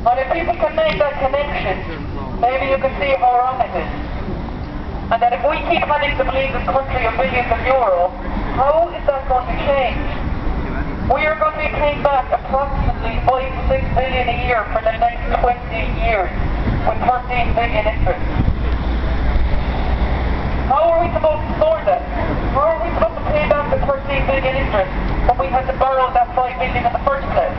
And if people can make that connection, maybe you can see how wrong it is. And that if we keep having to believe this country of billions of euro, how is that going to change? We are going to be paying back approximately 5 to 6 billion a year for the next 20 years, with 13 billion interest. How are we supposed to store that? How are we supposed to pay back the 13 billion interest when we had to borrow that 5 billion in the first place?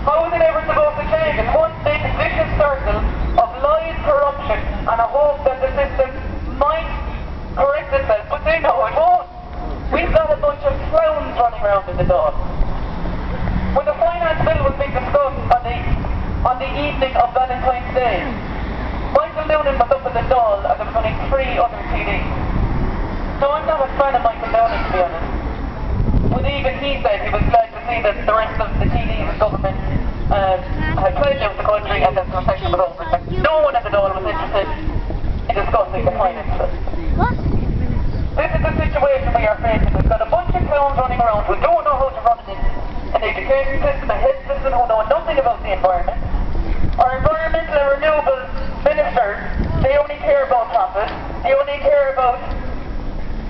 How is it ever supposed to change? It's one big vicious circle of lies, corruption, and a hope that the system might correct itself, but they know it won't. We've got a bunch of clowns running around in the dark. When the finance bill was being discussed on the evening of Valentine's Day, Michael Noonan was up at the Dáil and there was only 3 other TDs. So I'm not a fan of Michael Noonan, to be honest. But even he said he was glad to see that the rest of the TDs and government had pledged out the country and that the recession was over. Like, no one at the Dáil was interested in discussing the finance bill. This is the situation we are facing. We've got a bunch of clowns running around who don't know how to run an education system, a health system, who know nothing about the environment. Our environmental and renewable ministers, they only care about profit. They only care about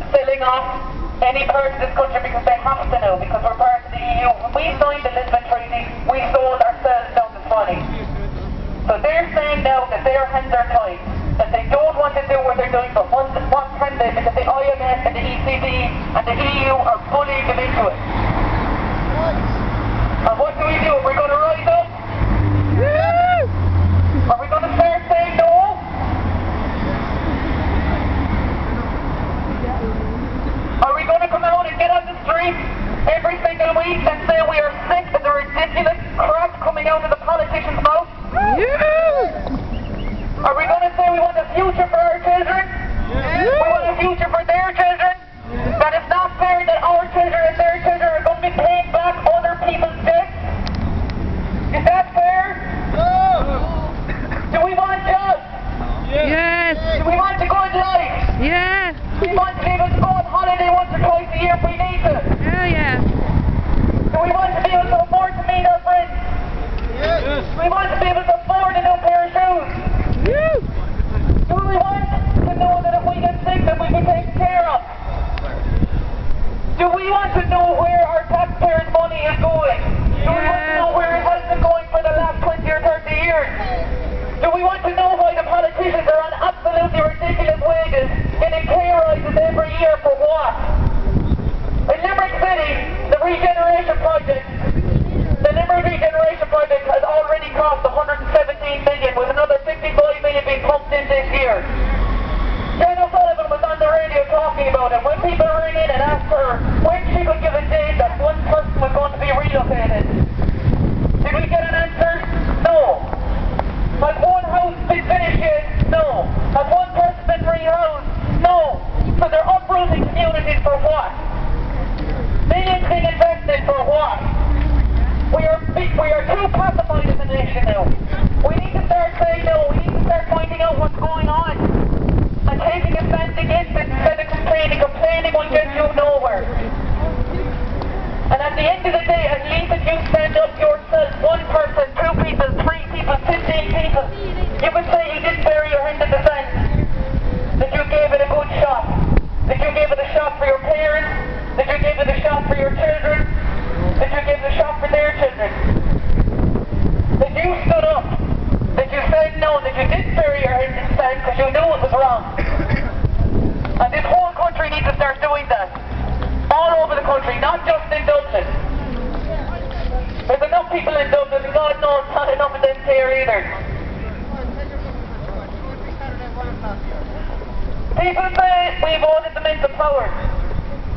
selling off any part of this country because they have to now, because we're part of the EU. When we signed the Lisbon Treaty, we sold ourselves down the funny. So they're saying now that their hands are tied, that they don't want to do what they're doing, but what can they? Because the IMF and the ECB and the EU are bullying them into it. And what do? Are we going to rise up? Are we going to start saying no? Are we going to come out and get on the street every single week and say we are sick of the ridiculous crap coming out of the politicians' mouths? Are we going to say we want a future for our children? We want a future for their children? That it's not fair that our children and their children are going to be paying back other people's debts? Is that fair? Do we want jobs? Yes. Do we want a good life? Yes. Do we want to be able to go on holiday once or twice a year if we need to? Oh yeah. Do we want to be able to afford to meet our friends? Yes. Do we want to be able to afford a new pair of shoes? Do we want to know that if we get sick that we can take care of? Do we want to know where our taxpayers' money is going? Do we want to know where it has been going for the last 20 or 30 years? Do we want to know why the politicians are on absolutely ridiculous wages, getting pay rises every year for what? In Limerick City, the regeneration project has already cost 117 million, with another 55 million being pumped in this year. Jen O'Sullivan was on the radio talking about it. When people ring in and ask her when she could give a date that one person was going to be relocated, did we get an answer? No. Has one house been finished yet? No. Has one person been rehoused? No. So they're uprooting communities for what? Millions being invested for what? We are too pacified as a nation now. We need to start saying no. We need to start finding out what's going on and taking a stand against it instead of complaining. Complaining will get you nowhere. And at the end of the day, at least if you stand up yourself, one person, 2 people, 3 people, 15 people, you would say you didn't bury your hand in the sand, that you gave it a good shot, that you gave it a shot for your parents, that you gave it a shot for your children, that you gave it a shot for their children, that you stood up, that you said no, that you didn't bury your hand in the sand because you knew it was wrong. And this whole country needs to start doing that. All over the country, not just in Dublin. There's enough people in Dublin, and God knows not enough of them here either. People say we voted them into power.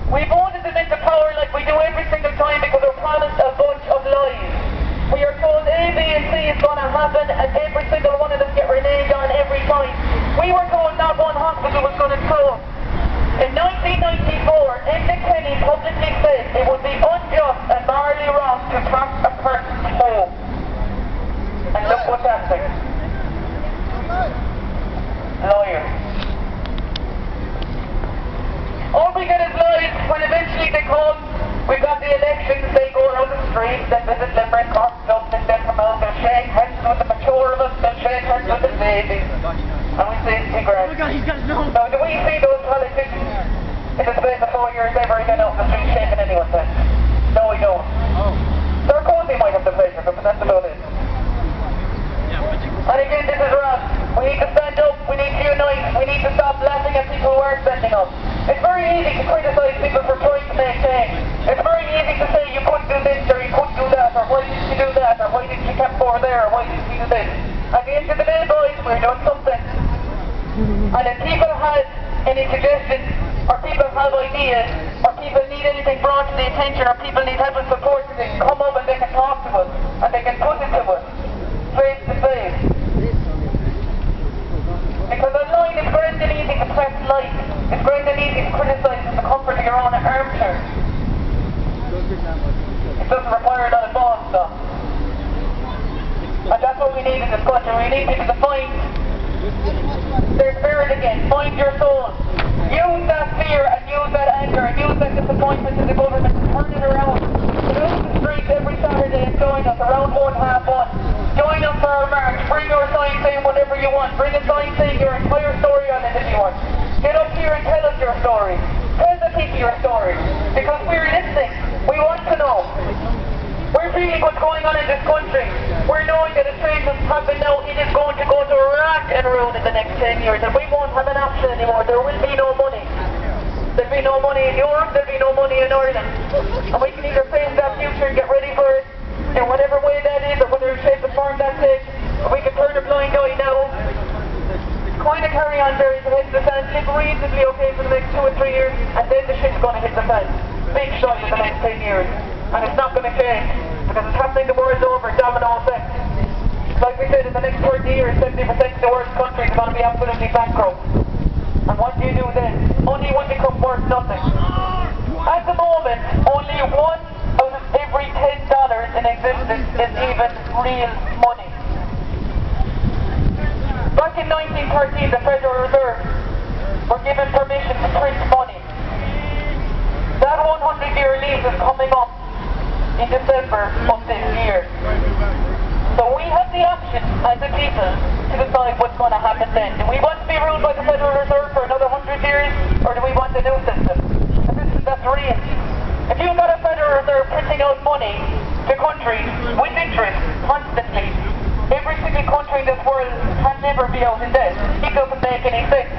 We voted them into power like we do every single time because we're promised a bunch of lies. We are told A, B and C is going to happen and every single one of them get reneged on every time. We were told not one hospital was going to close. In 1994, Enda Kenny publicly said it would be unjust and morally wrong to tax a person's home. And look what's happening. Liars. All we get is lies when eventually they come. We've got the elections, they go around the streets, they visit Limerick, Cork, Dublin, then come out, they'll shake hands And we say it's grand. Oh my God, he's got his nose. Now, do we see those politicians in the space of 4 years ever again off the street shaking anyone's hand? No, we don't. Oh. Sarkozy might have the pleasure, but that's about it. And again, this is wrong. We need to stand up, we need to unite, we need to stop laughing at people who aren't standing up. It's very easy to criticise people for trying to make change. It's very easy to say you couldn't do this, or you couldn't do that, or why didn't you do that, or why didn't you camp over there, or why didn't you do this. At the end of the day, boys, we're doing something. And if people have any suggestions, or people have ideas, or people need anything brought to the attention, or people need help and support, they can come up and they can talk to us, and they can put it to us, face to face. Because online it's grand and easy to press like, it's grand and easy to criticise in the comfort of your own armchair. It doesn't require a lot of balls though. And that's what we need in this country. We need people to find their spirit again, find your soul. Use that fear and use that anger and use that disappointment in the government to turn it around. Get out the streets every Saturday and join us around 1:30. Join us for our march. Bring your sign saying whatever you want. Bring a sign saying your entire story on it if you want. Get up here and tell us your story. Tell the people your story. Because we're listening. We want to know. We're feeling what's going on in this country. We're knowing that a change has happened now. It is going to go to rack and ruin in the next 10 years. And we won't have an option anymore. There will be no money. There'll be no money in Europe. There'll be no money in Ireland. And we can either face that future and get ready for it in whatever way that is, or whatever shape and form that takes. We can turn a blind eye now. Kind of carry on very to hit the sand, live reasonably okay for the next 2 or 3 years, and then the shit's going to hit the fan. Big shot in the next 10 years. And it's not going to change, because it's happening the world over, domino effect. Like we said, in the next 30 years, 70% of the world's countries are going to be absolutely bankrupt. And what do you do then? Money will become worth nothing. At the moment, only 1 out of every $10 in existence is even real money. Back in 1913, the Federal Reserve were given permission to print money. That 100-year lease is coming up in December of this year. So we have the option as a people to decide what's going to happen then. Do we want to be ruled by the Federal Reserve for another 100 years, or do we want a new system? A system that's real. If you've got a Federal Reserve printing out money to countries with interest constantly, every single country in this world can never be out in debt. It doesn't make any sense.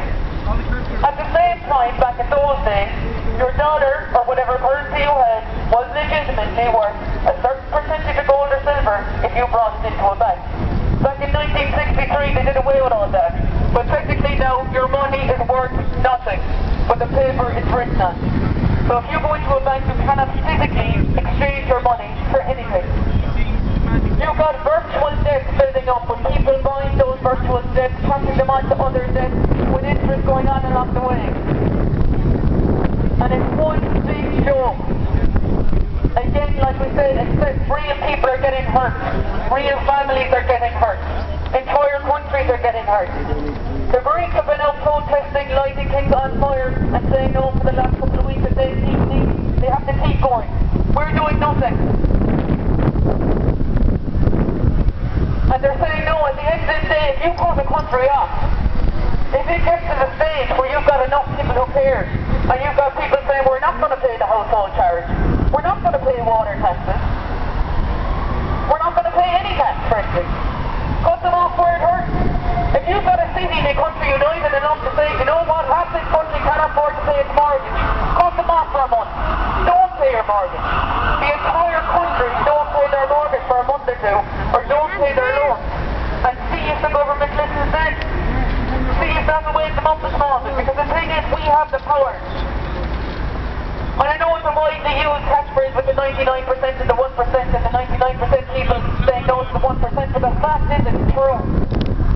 At the same time, back in those days, your dollar, or whatever currency you had, was legitimately worth a certain percentage of gold or silver if you brought it into a bank. Back in 1963, they did away with all that. But technically now, your money is worth nothing, but the paper is written on. So if you go into a bank, you cannot physically exchange your money for anything. You've got virtual debts building up, with people buying those virtual debts, passing them on to other debts, with interest going on along the way. And it's one big joke. Again, like we said, except real people are getting hurt. Real families are getting hurt. Entire countries are getting hurt. The Greeks have been out protesting, lighting things on fire, and saying no for the last couple of weeks, and they have to keep going. We're doing nothing. And they're saying no, at the end of the day, if you cut the country off, if it gets to the stage where you've got enough people who care, and you've got people saying we're not going to pay the household charge, we're not going to pay water taxes, we're not going to pay any tax, frankly. Cut them off where it hurts. If you've got a city in a country united enough to say, you know what, half this country can't afford to pay its mortgage, cut them off for a month. Don't pay your mortgage. The entire country don't pay their mortgage for a month or two, or don't pay their loan. And see if the government listens then. See if that'll wake them up this moment, because the thing is, we have the power. And I know it's a widely used catchphrase with the 99% and the 1% and the 99% people saying no to the 1%, but the fact is it's true.